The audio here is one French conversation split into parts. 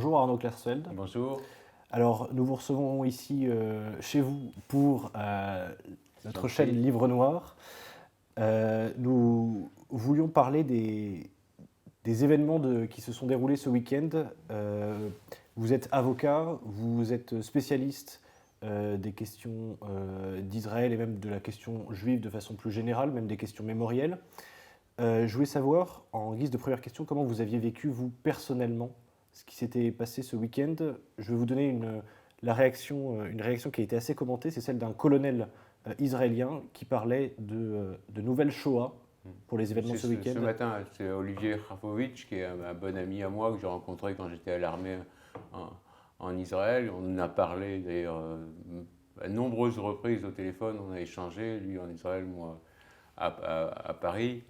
Bonjour Arnaud Klersfeld. Bonjour. Alors, nous vous recevons ici chez vous pour notre chaîne Livre Noir. Nous voulions parler des événements qui se sont déroulés ce week-end. Vous êtes avocat, vous êtes spécialiste des questions d'Israël et même de la question juive de façon plus générale, même des questions mémorielles. Je voulais savoir, en guise de première question, comment vous aviez vécu, vous, personnellement, ce qui s'était passé ce week-end. Je vais vous donner une réaction qui a été assez commentée, c'est celle d'un colonel israélien qui parlait de nouvelles Shoah pour les événements ce week-end. Ce matin, c'est Olivier Rafovitch, qui est un bon ami à moi, que j'ai rencontré quand j'étais à l'armée en Israël. On en a parlé d'ailleurs à nombreuses reprises au téléphone, on a échangé, lui en Israël, moi à Paris.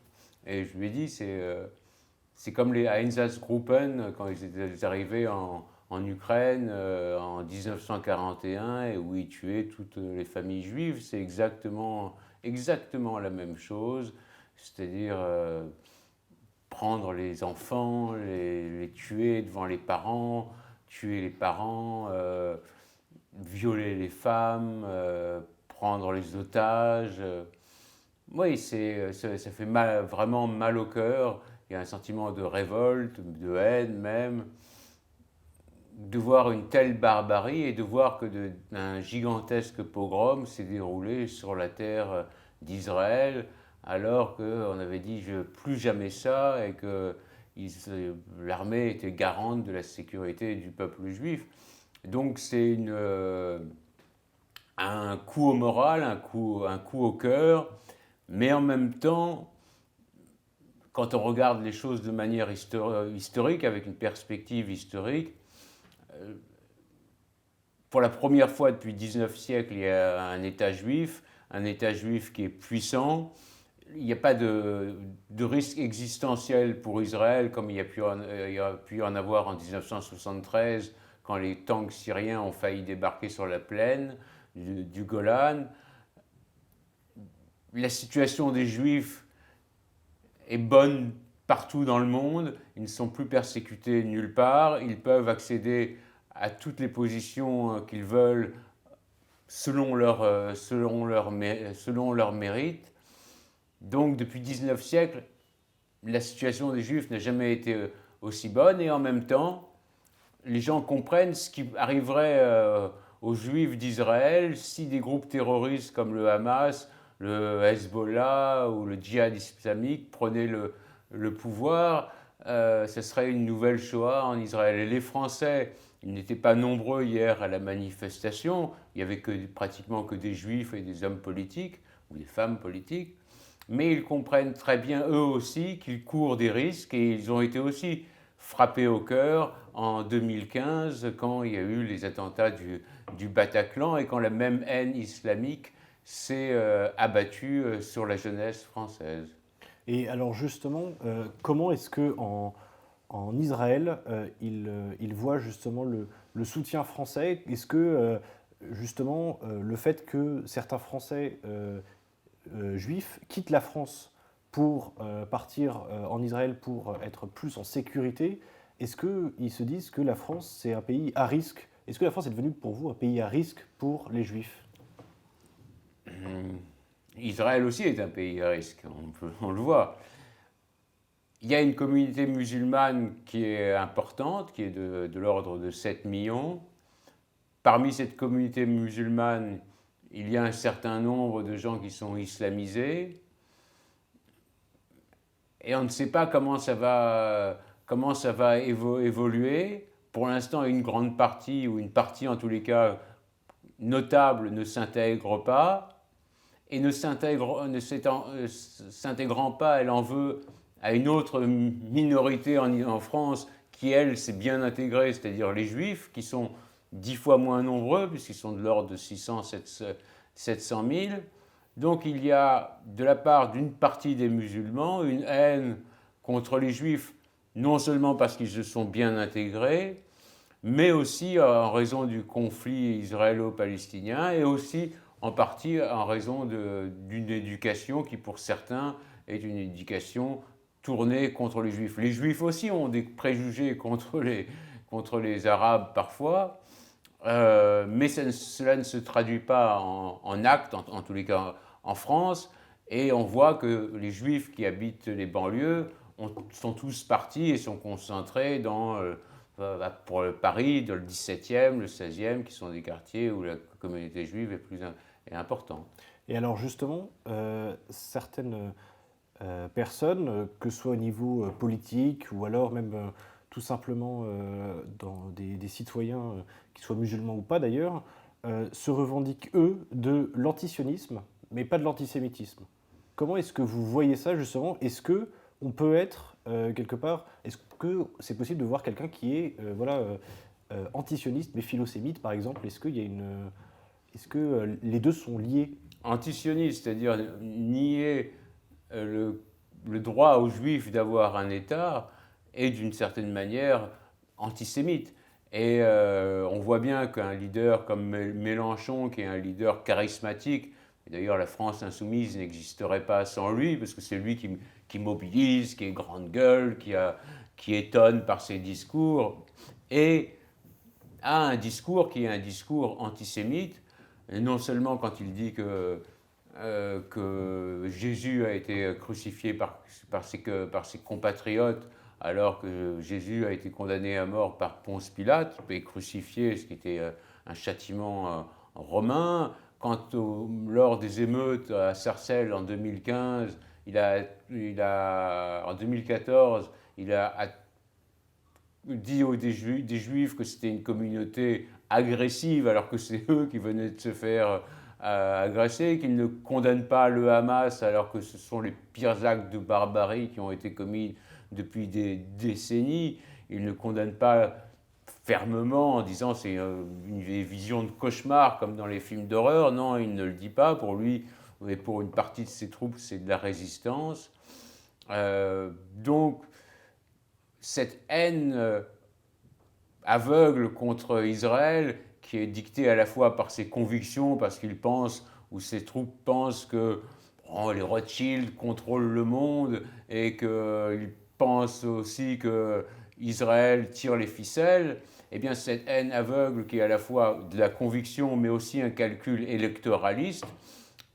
Et je lui ai dit, c'est comme les Einsatzgruppen quand ils étaient arrivés en Ukraine en 1941 et où ils tuaient toutes les familles juives. C'est exactement la même chose, c'est-à-dire prendre les enfants, les tuer devant les parents, tuer les parents, violer les femmes, prendre les otages. Oui, ça fait vraiment mal au cœur. Il y a un sentiment de révolte, de haine même, de voir une telle barbarie et de voir que un gigantesque pogrom s'est déroulé sur la terre d'Israël, alors qu'on avait dit plus jamais ça et que l'armée était garante de la sécurité du peuple juif. Donc c'est un coup au moral, un coup au cœur. Mais en même temps, quand on regarde les choses de manière historique, avec une perspective historique, pour la première fois depuis 19 siècles, il y a un État juif qui est puissant. Il n'y a pas de risque existentiel pour Israël comme il y a pu en avoir en 1973, quand les tanks syriens ont failli débarquer sur la plaine du Golan. La situation des Juifs est bonne partout dans le monde, ils ne sont plus persécutés nulle part, ils peuvent accéder à toutes les positions qu'ils veulent selon leur mérite. Donc depuis 19 siècles, la situation des Juifs n'a jamais été aussi bonne et en même temps, les gens comprennent ce qui arriverait aux Juifs d'Israël si des groupes terroristes comme le Hamas, le Hezbollah ou le djihad islamique prenaient le pouvoir. Ce serait une nouvelle Shoah en Israël. Et les Français, ils n'étaient pas nombreux hier à la manifestation, il n'y avait pratiquement que des Juifs et des hommes politiques ou des femmes politiques, mais ils comprennent très bien eux aussi qu'ils courent des risques et ils ont été aussi frappés au cœur en 2015 quand il y a eu les attentats du Bataclan et quand la même haine islamique s'est abattue sur la jeunesse française. Et alors justement, comment est-ce que en Israël, ils voient justement le soutien français? Est-ce que justement le fait que certains Français juifs quittent la France pour partir en Israël pour être plus en sécurité, est-ce qu'ils se disent que la France c'est un pays à risque? Est-ce que la France est devenue pour vous un pays à risque pour les Juifs? Israël aussi est un pays à risque, on le voit. Il y a une communauté musulmane qui est importante, qui est de l'ordre de 7 millions. Parmi cette communauté musulmane, il y a un certain nombre de gens qui sont islamisés. Et on ne sait pas comment ça va évoluer. Pour l'instant, une grande partie, ou une partie en tous les cas notable, ne s'intègre pas. Et ne s'intégrant pas, elle en veut à une autre minorité en France qui, elle, s'est bien intégrée, c'est-à-dire les Juifs, qui sont 10 fois moins nombreux, puisqu'ils sont de l'ordre de 600, 700 000. Donc il y a, de la part d'une partie des musulmans, une haine contre les Juifs, non seulement parce qu'ils se sont bien intégrés, mais aussi en raison du conflit israélo-palestinien et aussi en partie en raison d'une éducation qui, pour certains, est une éducation tournée contre les Juifs. Les Juifs aussi ont des préjugés contre contre les Arabes parfois, mais cela ne se traduit pas en actes, en tous les cas en France, et on voit que les Juifs qui habitent les banlieues sont tous partis et sont concentrés pour Paris, dans le 17e, le 16e, qui sont des quartiers où la communauté juive est importante. Et alors justement, certaines personnes, que ce soit au niveau politique ou alors même tout simplement dans des citoyens, qui soient musulmans ou pas d'ailleurs, se revendiquent, eux, de l'antisionisme, mais pas de l'antisémitisme. Comment est-ce que vous voyez ça justement? Est-ce que on peut être quelque part, est-ce que c'est possible de voir quelqu'un qui est antisioniste mais philosémite par exemple? Est-ce qu'il y a est-ce que les deux sont liés? Antisioniste, c'est-à-dire nier le droit aux Juifs d'avoir un État, est d'une certaine manière antisémite. Et on voit bien qu'un leader comme Mélenchon, qui est un leader charismatique, et d'ailleurs la France insoumise n'existerait pas sans lui, parce que c'est lui qui mobilise, qui est grande gueule, qui étonne par ses discours, et a un discours qui est un discours antisémite, et non seulement quand il dit que Jésus a été crucifié par ses compatriotes, alors que Jésus a été condamné à mort par Ponce Pilate, et crucifié, ce qui était un châtiment romain. Lors des émeutes à Sarcelles en 2015, en 2014, il a dit des Juifs que c'était une communauté agressive, alors que c'est eux qui venaient de se faire agresser, qu'il ne condamne pas le Hamas, alors que ce sont les pires actes de barbarie qui ont été commis depuis des décennies. Il ne condamne pas fermement en disant c'est une vision de cauchemar comme dans les films d'horreur. Non, il ne le dit pas. Pour lui et pour une partie de ses troupes, c'est de la résistance. Donc, cette haine aveugle contre Israël, qui est dictée à la fois par ses convictions, parce qu'il pense, ou ses troupes pensent que les Rothschild contrôlent le monde, et qu'ils pensent aussi que Israël tire les ficelles, eh bien cette haine aveugle qui est à la fois de la conviction mais aussi un calcul électoraliste,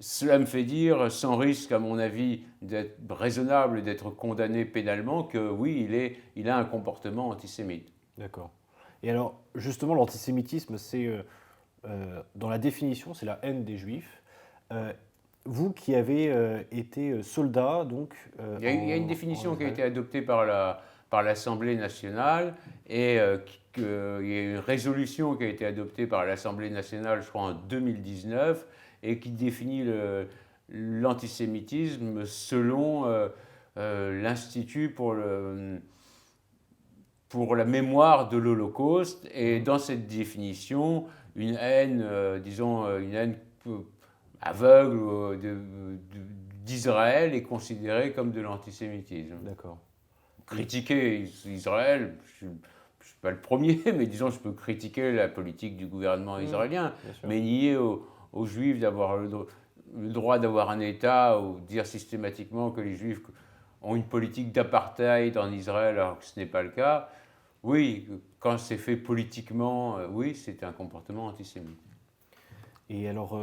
cela me fait dire, sans risque à mon avis d'être raisonnable et d'être condamné pénalement, que oui, il a un comportement antisémite. D'accord. Et alors, justement, l'antisémitisme, c'est, dans la définition, c'est la haine des Juifs. Vous qui avez été soldat, donc... Il y a une définition qui a été adoptée par l'Assemblée nationale, et il y a une résolution qui a été adoptée par l'Assemblée nationale, je crois, en 2019, et qui définit l'antisémitisme selon l'Institut pour la mémoire de l'Holocauste. Et dans cette définition, une haine, une haine aveugle d'Israël est considérée comme de l'antisémitisme. D'accord. Critiquer Israël, je ne suis pas le premier, mais disons, je peux critiquer la politique du gouvernement israélien, mais nier aux Juifs d'avoir le droit d'avoir un État, ou dire systématiquement que les Juifs ont une politique d'apartheid en Israël alors que ce n'est pas le cas, oui, quand c'est fait politiquement, oui, c'est un comportement antisémite. Et alors,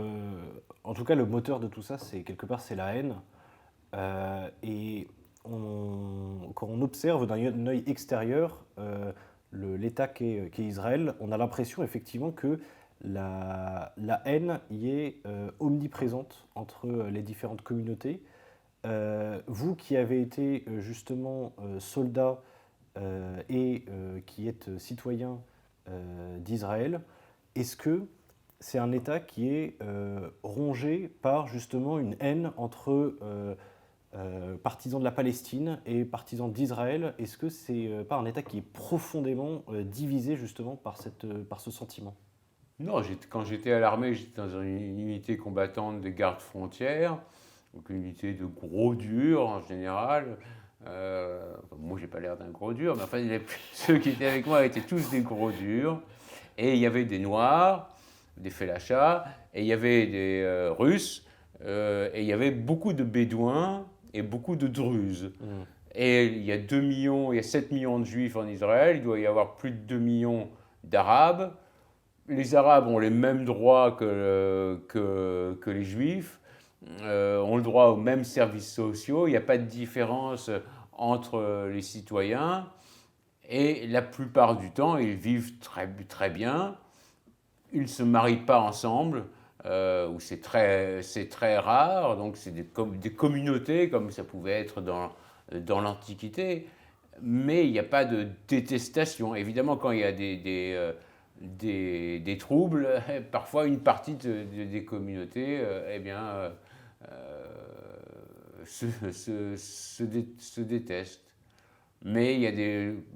en tout cas, le moteur de tout ça, c'est quelque part, c'est la haine. Et quand on observe d'un œil extérieur l'État qu'est Israël, on a l'impression effectivement que la haine y est omniprésente entre les différentes communautés. Vous qui avez été justement soldat et qui êtes citoyen d'Israël, est-ce que c'est un État qui est rongé par justement une haine entre partisans de la Palestine et partisans d'Israël? Est-ce que c'est pas un État qui est profondément divisé justement par ce sentiment? Non, quand j'étais à l'armée, j'étais dans une unité combattante des gardes frontières, donc une unité de gros durs en général. Moi, j'ai pas l'air d'un gros dur, mais enfin, ceux qui étaient avec moi étaient tous des gros durs. Et il y avait des Noirs, des Fellachas, et il y avait des Russes, et il y avait beaucoup de Bédouins et beaucoup de Druzes. Et il y a 2 millions, il y a 7 millions de juifs en Israël, il doit y avoir plus de 2 millions d'arabes. Les arabes ont les mêmes droits que les juifs, ont le droit aux mêmes services sociaux, il n'y a pas de différence entre les citoyens. Et la plupart du temps, ils vivent très, très bien. Ils ne se marient pas ensemble, ou c'est très rare. Donc c'est des communautés, comme ça pouvait être dans l'Antiquité. Mais il n'y a pas de détestation. Évidemment, quand il y a des troubles, parfois une partie des communautés eh bien, se détestent. Mais il y a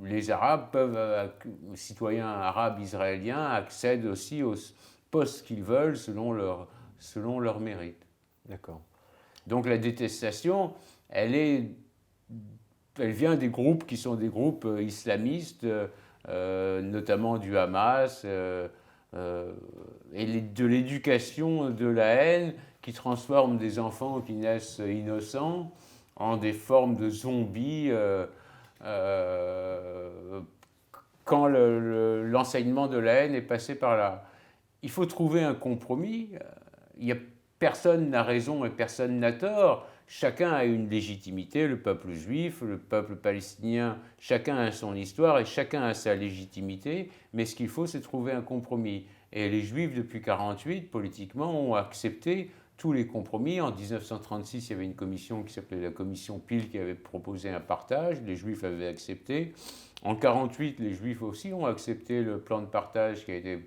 les Arabes peuvent, les citoyens arabes israéliens accèdent aussi aux postes qu'ils veulent selon leur mérite. D'accord. Donc la détestation, elle vient des groupes qui sont des groupes islamistes, notamment du Hamas, et de l'éducation de la haine qui transforme des enfants qui naissent innocents en des formes de zombies quand l'enseignement de la haine est passé par là. Il faut trouver un compromis. Personne n'a raison et personne n'a tort. Chacun a une légitimité, le peuple juif, le peuple palestinien, chacun a son histoire et chacun a sa légitimité, mais ce qu'il faut, c'est trouver un compromis. Et les juifs, depuis 1948, politiquement, ont accepté tous les compromis. En 1936, il y avait une commission qui s'appelait la commission Peel qui avait proposé un partage, les juifs avaient accepté. En 1948, les juifs aussi ont accepté le plan de partage qui avait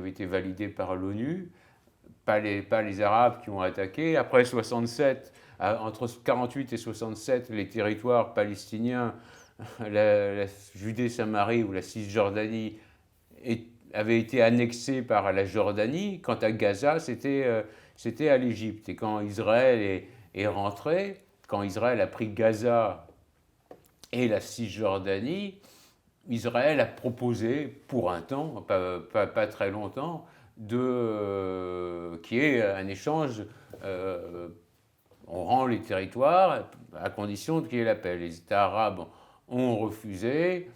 été validé par l'ONU. Pas les Arabes qui ont attaqué. Après 67, entre 48 et 67, les territoires palestiniens, la Judée-Samarie ou la Cisjordanie, avaient été annexés par la Jordanie. Quant à Gaza, c'était à l'Égypte. Et quand Israël est rentré, quand Israël a pris Gaza et la Cisjordanie, Israël a proposé pour un temps, pas très longtemps, qui est un échange. On rend les territoires à condition qu'il y ait la paix. Les États arabes ont refusé.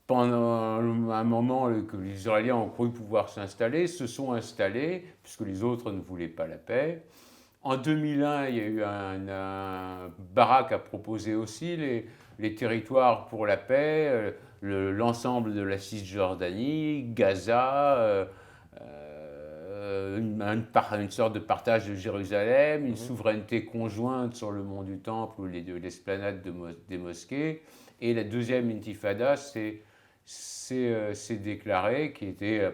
Pendant un moment que les Israéliens ont cru pouvoir s'installer, se sont installés, puisque les autres ne voulaient pas la paix. En 2001, il y a eu Barak a proposé aussi les territoires pour la paix, l'ensemble de la Cisjordanie, Gaza, une sorte de partage de Jérusalem, une souveraineté conjointe sur le mont du Temple ou l'esplanade des mosquées. Et la deuxième intifada s'est déclarée, qui était à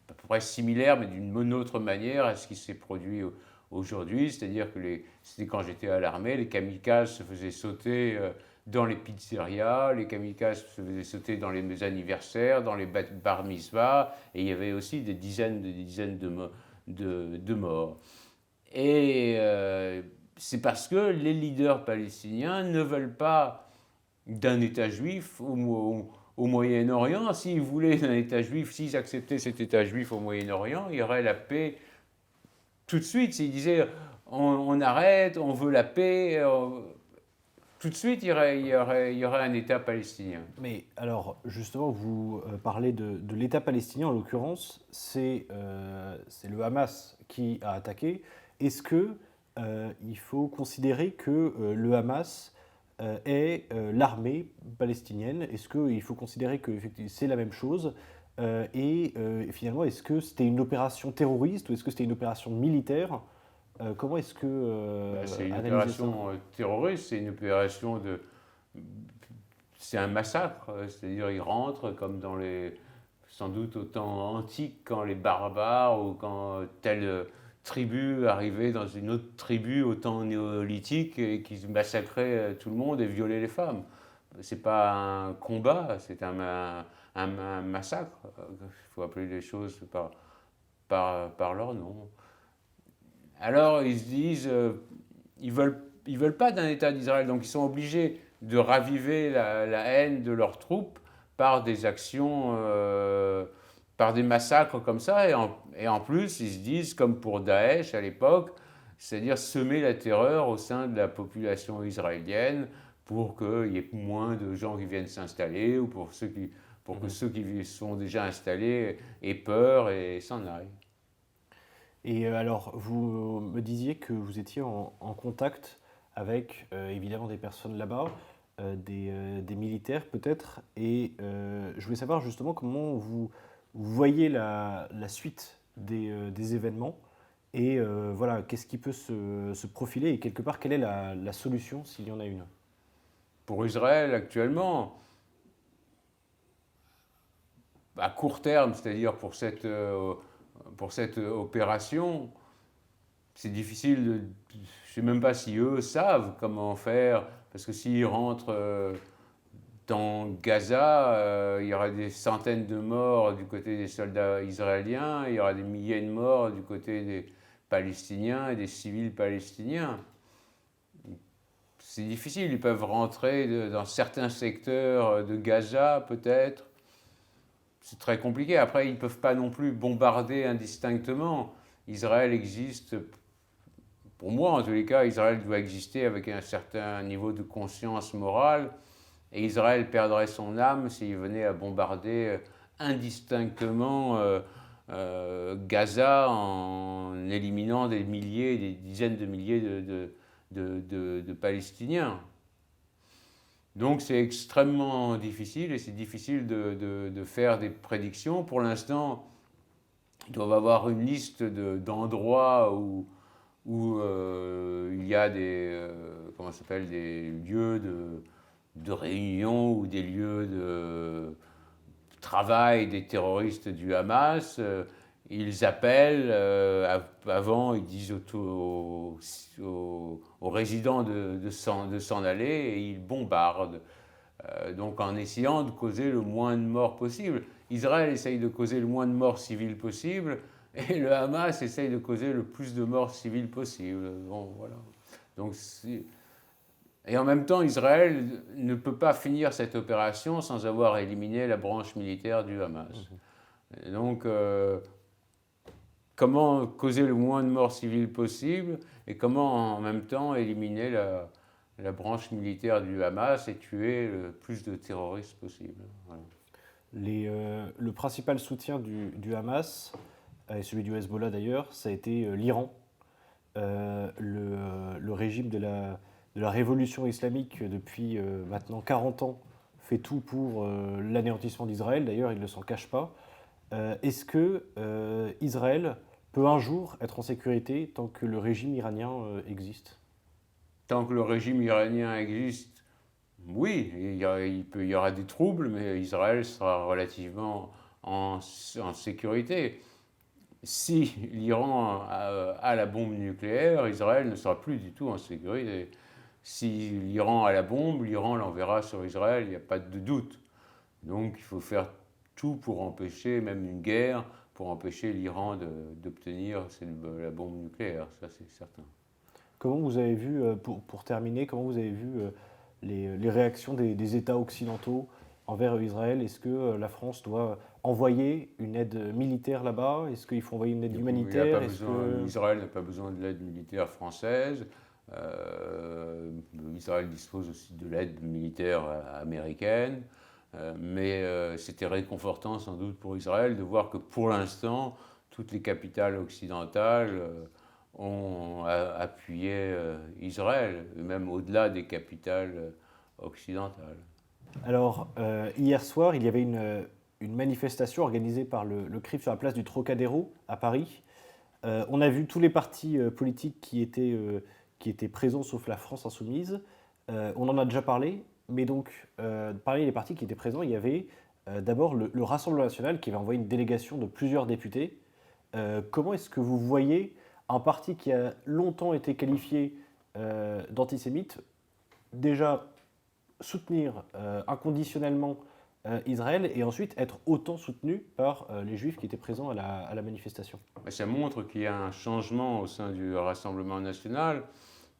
peu près similaire, mais d'une autre manière à ce qui s'est produit aujourd'hui. C'est-à-dire que c'était quand j'étais à l'armée, les kamikazes se faisaient sauter dans les pizzerias, les kamikazes se faisaient sauter dans les anniversaires, dans les bar mitzvahs, et il y avait aussi des dizaines de morts. Et c'est parce que les leaders palestiniens ne veulent pas d'un État juif au Moyen-Orient. S'ils voulaient un État juif, s'ils acceptaient cet État juif au Moyen-Orient, il y aurait la paix tout de suite. S'ils disaient on arrête, on veut la paix, tout de suite il y aurait un État palestinien. Mais alors, justement, vous parlez de l'État palestinien, en l'occurrence, c'est le Hamas qui a attaqué. Est-ce qu'il faut considérer que le Hamas est l'armée palestinienne? Est-ce qu'il faut considérer que c'est la même chose? Et finalement, est-ce que c'était une opération terroriste ou est-ce que c'était une opération militaire? Comment est-ce que C'est une analyser opération ça? terroriste, c'est une opération c'est un massacre, c'est-à-dire ils rentrent comme sans doute au temps antique, quand les barbares ou quand telle tribu arrivait dans une autre tribu au temps néolithique et qui massacrait tout le monde et violait les femmes. C'est pas un combat, c'est un massacre. Il faut appeler les choses par leur nom. Alors ils se disent, ils veulent pas d'un État d'Israël, donc ils sont obligés de raviver la haine de leurs troupes par des actions, par des massacres comme ça, et en plus ils se disent, comme pour Daesh à l'époque, c'est-à-dire semer la terreur au sein de la population israélienne pour qu'il y ait moins de gens qui viennent s'installer ou pour que ceux qui sont déjà installés aient peur et s'en aillent. Et alors, vous me disiez que vous étiez en contact avec évidemment des personnes là-bas, des militaires peut-être, et je voulais savoir justement comment vous voyez la suite des événements, et voilà, qu'est-ce qui peut se profiler, et quelque part, quelle est la solution s'il y en a une? Pour Israël, actuellement, à court terme, c'est-à-dire pour cette opération, c'est difficile de. Je ne sais même pas si eux savent comment faire, parce que s'ils rentrent dans Gaza, il y aura des centaines de morts du côté des soldats israéliens, il y aura des milliers de morts du côté des Palestiniens et des civils palestiniens. C'est difficile, ils peuvent rentrer dans certains secteurs de Gaza peut-être. C'est très compliqué. Après, ils ne peuvent pas non plus bombarder indistinctement. Israël existe, pour moi en tous les cas, Israël doit exister avec un certain niveau de conscience morale. Et Israël perdrait son âme s'il venait à bombarder indistinctement Gaza en éliminant des milliers, des dizaines de milliers de Palestiniens. Donc c'est extrêmement difficile et c'est difficile de faire des prédictions. Pour l'instant, ils doivent avoir une liste d'endroits où il y a comment ça s'appelle, des lieux de réunion ou des lieux de travail des terroristes du Hamas. Ils appellent, avant ils disent aux résidents de s'en aller et ils bombardent. Donc en essayant de causer le moins de morts possible. Israël essaye de causer le moins de morts civiles possible et le Hamas essaye de causer le plus de morts civiles possible. Bon, voilà. Donc, et en même temps, Israël ne peut pas finir cette opération sans avoir éliminé la branche militaire du Hamas. Et donc, comment causer le moins de morts civiles possible et comment en même temps éliminer la branche militaire du Hamas et tuer le plus de terroristes possible. Voilà. Le principal soutien du Hamas, et celui du Hezbollah d'ailleurs, ça a été l'Iran. Le régime de la révolution islamique depuis maintenant 40 ans fait tout pour l'anéantissement d'Israël. D'ailleurs, il ne s'en cache pas. Est-ce que Israël peut un jour être en sécurité tant que le régime iranien existe? Tant que le régime iranien existe, oui, il y aura des troubles, mais Israël sera relativement en sécurité. Si l'Iran a la bombe nucléaire, Israël ne sera plus du tout en sécurité. Si l'Iran a la bombe, l'Iran l'enverra sur Israël, il n'y a pas de doute. Donc il faut faire tout pour empêcher, même une guerre, pour empêcher l'Iran d'obtenir la bombe nucléaire, ça c'est certain. Comment vous avez vu, pour terminer, comment vous avez vu les réactions des États occidentaux envers Israël? Est-ce que la France doit envoyer une aide militaire là-bas? Est-ce qu'il faut envoyer une aide humanitaire? Israël n'a pas besoin de l'aide militaire française. Israël dispose aussi de l'aide militaire américaine. Mais c'était réconfortant sans doute pour Israël de voir que pour l'instant, toutes les capitales occidentales ont appuyé Israël, même au-delà des capitales occidentales. Alors, hier soir, il y avait une manifestation organisée par le CRIF sur la place du Trocadéro à Paris. On a vu tous les partis politiques qui étaient présents, sauf la France insoumise. On en a déjà parlé, mais donc, parmi les partis qui étaient présents, il y avait d'abord le Rassemblement national qui avait envoyé une délégation de plusieurs députés. Comment est-ce que vous voyez un parti qui a longtemps été qualifié d'antisémite déjà soutenir inconditionnellement Israël et ensuite être autant soutenu par les Juifs qui étaient présents à la manifestation? Ça montre qu'il y a un changement au sein du Rassemblement national.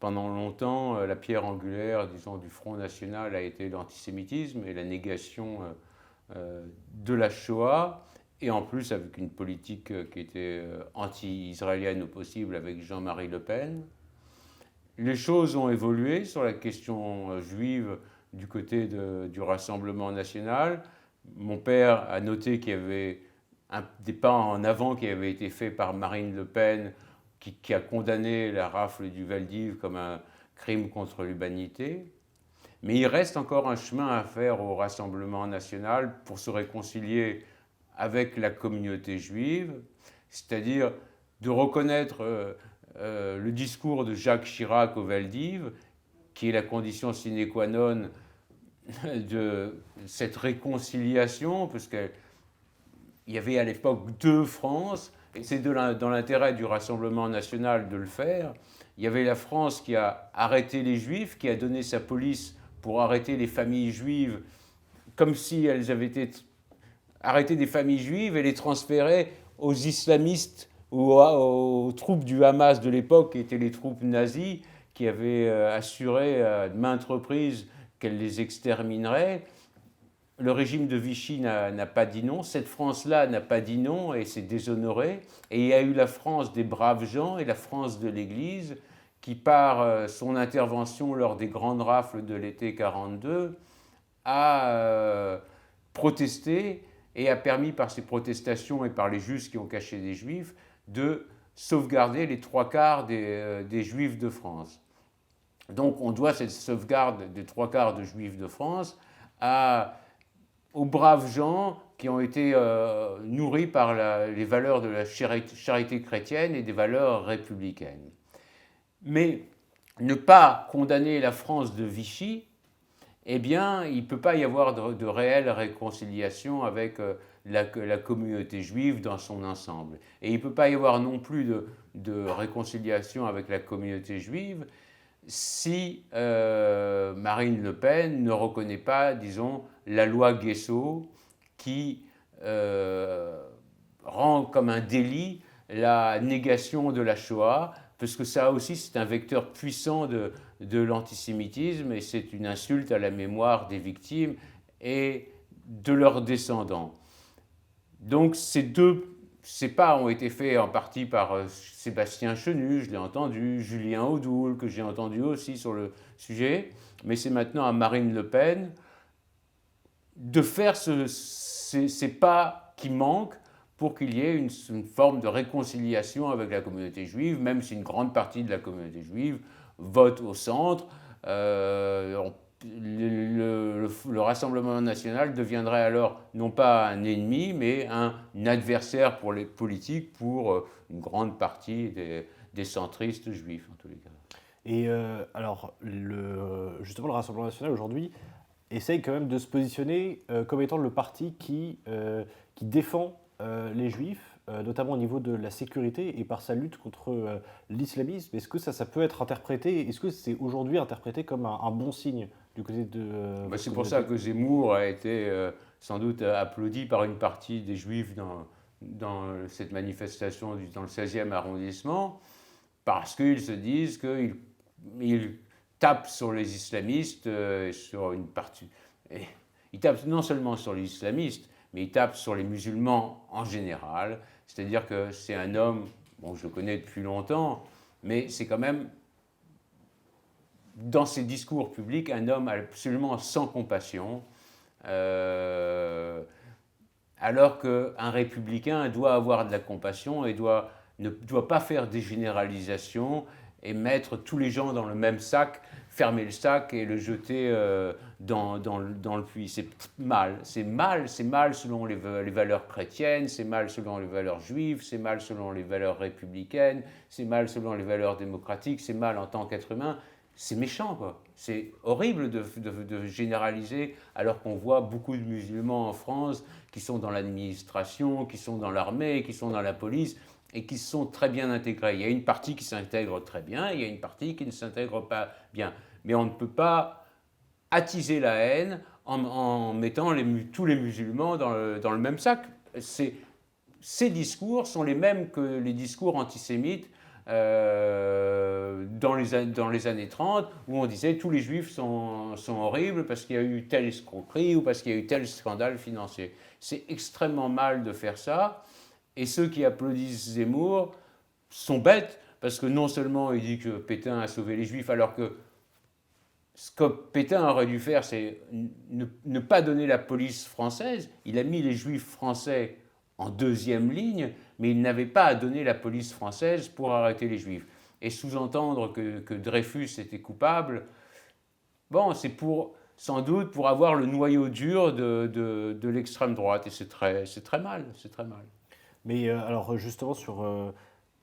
Pendant longtemps, la pierre angulaire, disons, du Front national a été l'antisémitisme et la négation de la Shoah, et en plus avec une politique qui était anti-israélienne au possible avec Jean-Marie Le Pen. les choses ont évolué sur la question juive du côté du Rassemblement national. Mon père a noté qu'il y avait des pas en avant qui avaient été faits par Marine Le Pen, qui a condamné la rafle du Vel-d'Hiv comme un crime contre l'humanité. Mais il reste encore un chemin à faire au Rassemblement national pour se réconcilier avec la communauté juive, c'est-à-dire de reconnaître le discours de Jacques Chirac au Vel-d'Hiv, qui est la condition sine qua non de cette réconciliation, parce qu'il y avait à l'époque deux France, et c'est dans l'intérêt du Rassemblement national de le faire. Il y avait la France qui a arrêté les Juifs, qui a donné sa police pour arrêter les familles juives, comme si elles avaient été arrêtées des familles juives et les transférer aux islamistes ou aux troupes du Hamas de l'époque, qui étaient les troupes nazies, qui avaient assuré à maintes reprises qu'elles les extermineraient. Le régime de Vichy n'a pas dit non, cette France-là n'a pas dit non et s'est déshonorée. Et il y a eu la France des braves gens et la France de l'Église qui, par son intervention lors des grandes rafles de l'été 1942, a protesté et a permis par ses protestations et par les Justes qui ont caché des Juifs de sauvegarder les 3/4 des Juifs de France. Donc on doit cette sauvegarde des 3/4 de Juifs de France aux braves gens qui ont été nourris par les valeurs de la charité chrétienne et des valeurs républicaines. Mais ne pas condamner la France de Vichy, eh bien, il ne peut pas y avoir de réelle réconciliation avec la communauté juive dans son ensemble. Et il ne peut pas y avoir non plus de réconciliation avec la communauté juive si Marine Le Pen ne reconnaît pas, disons, la loi Guessot qui rend comme un délit la négation de la Shoah, parce que ça aussi c'est un vecteur puissant de l'antisémitisme et c'est une insulte à la mémoire des victimes et de leurs descendants. Donc ces pas ont été faits en partie par Sébastien Chenu, je l'ai entendu, Julien Audoul, que j'ai entendu aussi sur le sujet, mais c'est maintenant à Marine Le Pen de faire ces pas qui manquent pour qu'il y ait une forme de réconciliation avec la communauté juive, même si une grande partie de la communauté juive vote au centre. Le Rassemblement national deviendrait alors non pas un ennemi, mais un adversaire pour les politiques, pour une grande partie des centristes juifs, en tous les cas. Et alors, justement, le Rassemblement national, aujourd'hui, essaye quand même de se positionner comme étant le parti qui défend les juifs, notamment au niveau de la sécurité et par sa lutte contre l'islamisme. Est-ce que ça peut être interprété, est-ce que c'est aujourd'hui interprété comme un bon signe du côté de... C'est pour ça que Zemmour a été sans doute applaudi par une partie des juifs dans cette manifestation dans le 16e arrondissement, parce qu'ils se disent qu'ils tapent sur les islamistes, sur une partie... Ils tapent non seulement sur les islamistes, mais il tape sur les musulmans en général, c'est-à-dire que c'est un homme, bon, je le connais depuis longtemps, mais c'est quand même, dans ses discours publics, un homme absolument sans compassion, alors qu'un républicain doit avoir de la compassion et ne doit pas faire des généralisations et mettre tous les gens dans le même sac, fermer le sac et le jeter dans le puits. C'est mal selon les valeurs chrétiennes, c'est mal selon les valeurs juives, c'est mal selon les valeurs républicaines, c'est mal selon les valeurs démocratiques, c'est mal en tant qu'être humain. C'est méchant, quoi. C'est horrible de généraliser, alors qu'on voit beaucoup de musulmans en France qui sont dans l'administration, qui sont dans l'armée, qui sont dans la police, et qui sont très bien intégrés. Il y a une partie qui s'intègre très bien, il y a une partie qui ne s'intègre pas bien. Mais on ne peut pas attiser la haine en mettant tous les musulmans dans le même sac. Ces discours sont les mêmes que les discours antisémites dans les années 30, où on disait tous les juifs sont horribles parce qu'il y a eu telle escroquerie ou parce qu'il y a eu tel scandale financier. C'est extrêmement mal de faire ça. Et ceux qui applaudissent Zemmour sont bêtes parce que non seulement il dit que Pétain a sauvé les Juifs, alors que ce que Pétain aurait dû faire, c'est ne pas donner la police française. Il a mis les Juifs français en deuxième ligne, mais il n'avait pas à donner la police française pour arrêter les Juifs. Et sous-entendre que Dreyfus était coupable, bon, c'est sans doute pour avoir le noyau dur de l'extrême droite, et c'est très mal, c'est très mal. Mais alors justement,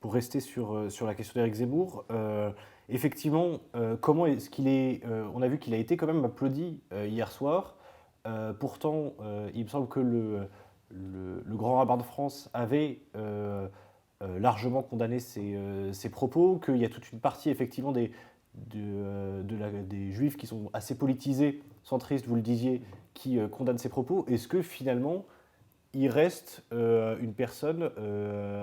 pour rester sur la question d'Éric Zemmour, effectivement, comment est-ce qu'il est... on a vu qu'il a été quand même applaudi hier soir. Pourtant, il me semble que le grand rabbin de France avait largement condamné ses propos, qu'il y a toute une partie effectivement des juifs qui sont assez politisés, centristes, vous le disiez, qui condamnent ses propos. Est-ce que finalement il reste une personne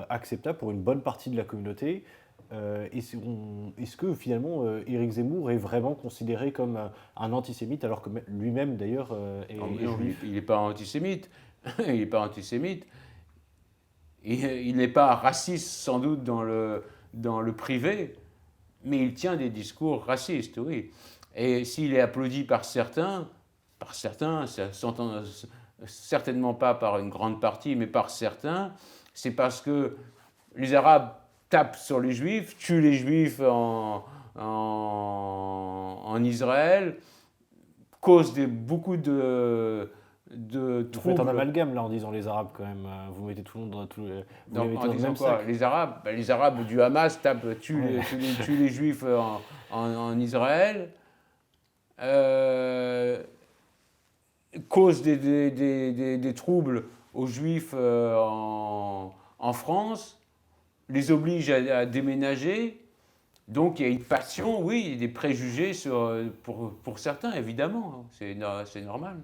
acceptable pour une bonne partie de la communauté? Est-ce que finalement Éric Zemmour est vraiment considéré comme un antisémite alors que lui-même d'ailleurs est juif? Il n'est pas antisémite. Il n'est pas antisémite. Il n'est pas raciste sans doute dans le privé, mais il tient des discours racistes, oui. Et s'il est applaudi par certains, ça s'entend certainement pas par une grande partie, mais par certains, c'est parce que les Arabes tapent sur les Juifs, tuent les Juifs en Israël, causent beaucoup de Vous faites un amalgame là en disant les Arabes quand même. Vous mettez tout le monde dans le même sac. Les Arabes du Hamas tuent les Juifs en Israël, causent des troubles aux Juifs en France, les obligent à déménager. Donc il y a une passion, oui, des préjugés pour certains, évidemment. C'est normal.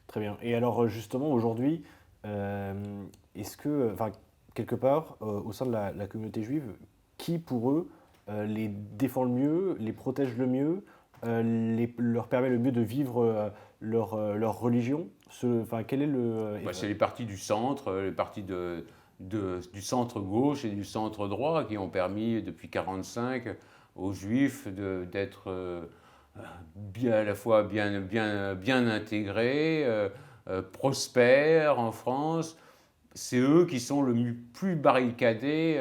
Très bien. Et alors justement aujourd'hui, est-ce que, enfin, quelque part, au sein de la communauté juive, qui pour eux les défend le mieux, les protège le mieux, leur permet le mieux de vivre leur religion? Enfin, quel est le... C'est les partis du centre, les partis du centre gauche et du centre droit qui ont permis depuis 1945 aux Juifs d'être à la fois bien intégrés, prospères en France. C'est eux qui sont le plus barricadés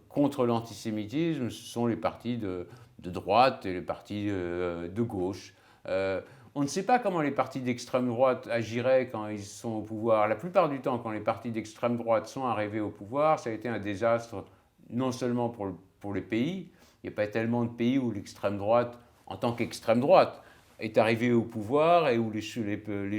contre l'antisémitisme. Ce sont les partis de droite et les partis de gauche. On ne sait pas comment les partis d'extrême droite agiraient quand ils sont au pouvoir. La plupart du temps, quand les partis d'extrême droite sont arrivés au pouvoir, ça a été un désastre non seulement pour les pays. Il n'y a pas tellement de pays où l'extrême droite, en tant qu'extrême droite, est arrivée au pouvoir et où les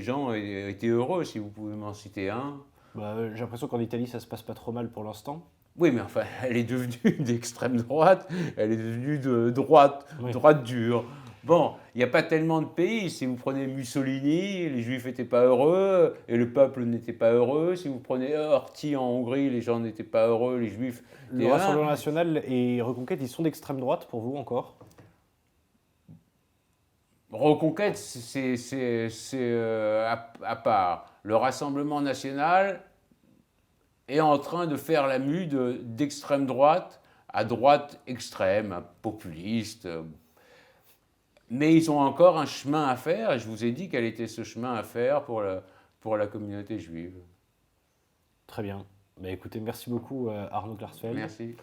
gens étaient heureux, si vous pouvez m'en citer un. J'ai l'impression qu'en Italie, ça se passe pas trop mal pour l'instant. Oui, mais enfin, elle est devenue d'extrême droite, elle est devenue de droite, oui. Droite dure. Bon, il n'y a pas tellement de pays. Si vous prenez Mussolini, les Juifs n'étaient pas heureux et le peuple n'était pas heureux. Si vous prenez Horthy en Hongrie, les gens n'étaient pas heureux, les Juifs... Le Rassemblement national et Reconquête, ils sont d'extrême droite pour vous encore? Reconquête, c'est à part. Le Rassemblement national est en train de faire la mue d'extrême droite à droite extrême, populiste. Mais ils ont encore un chemin à faire, et je vous ai dit quel était ce chemin à faire pour la communauté juive. Très bien. Écoutez, merci beaucoup Arnaud Klarsfeld. Merci.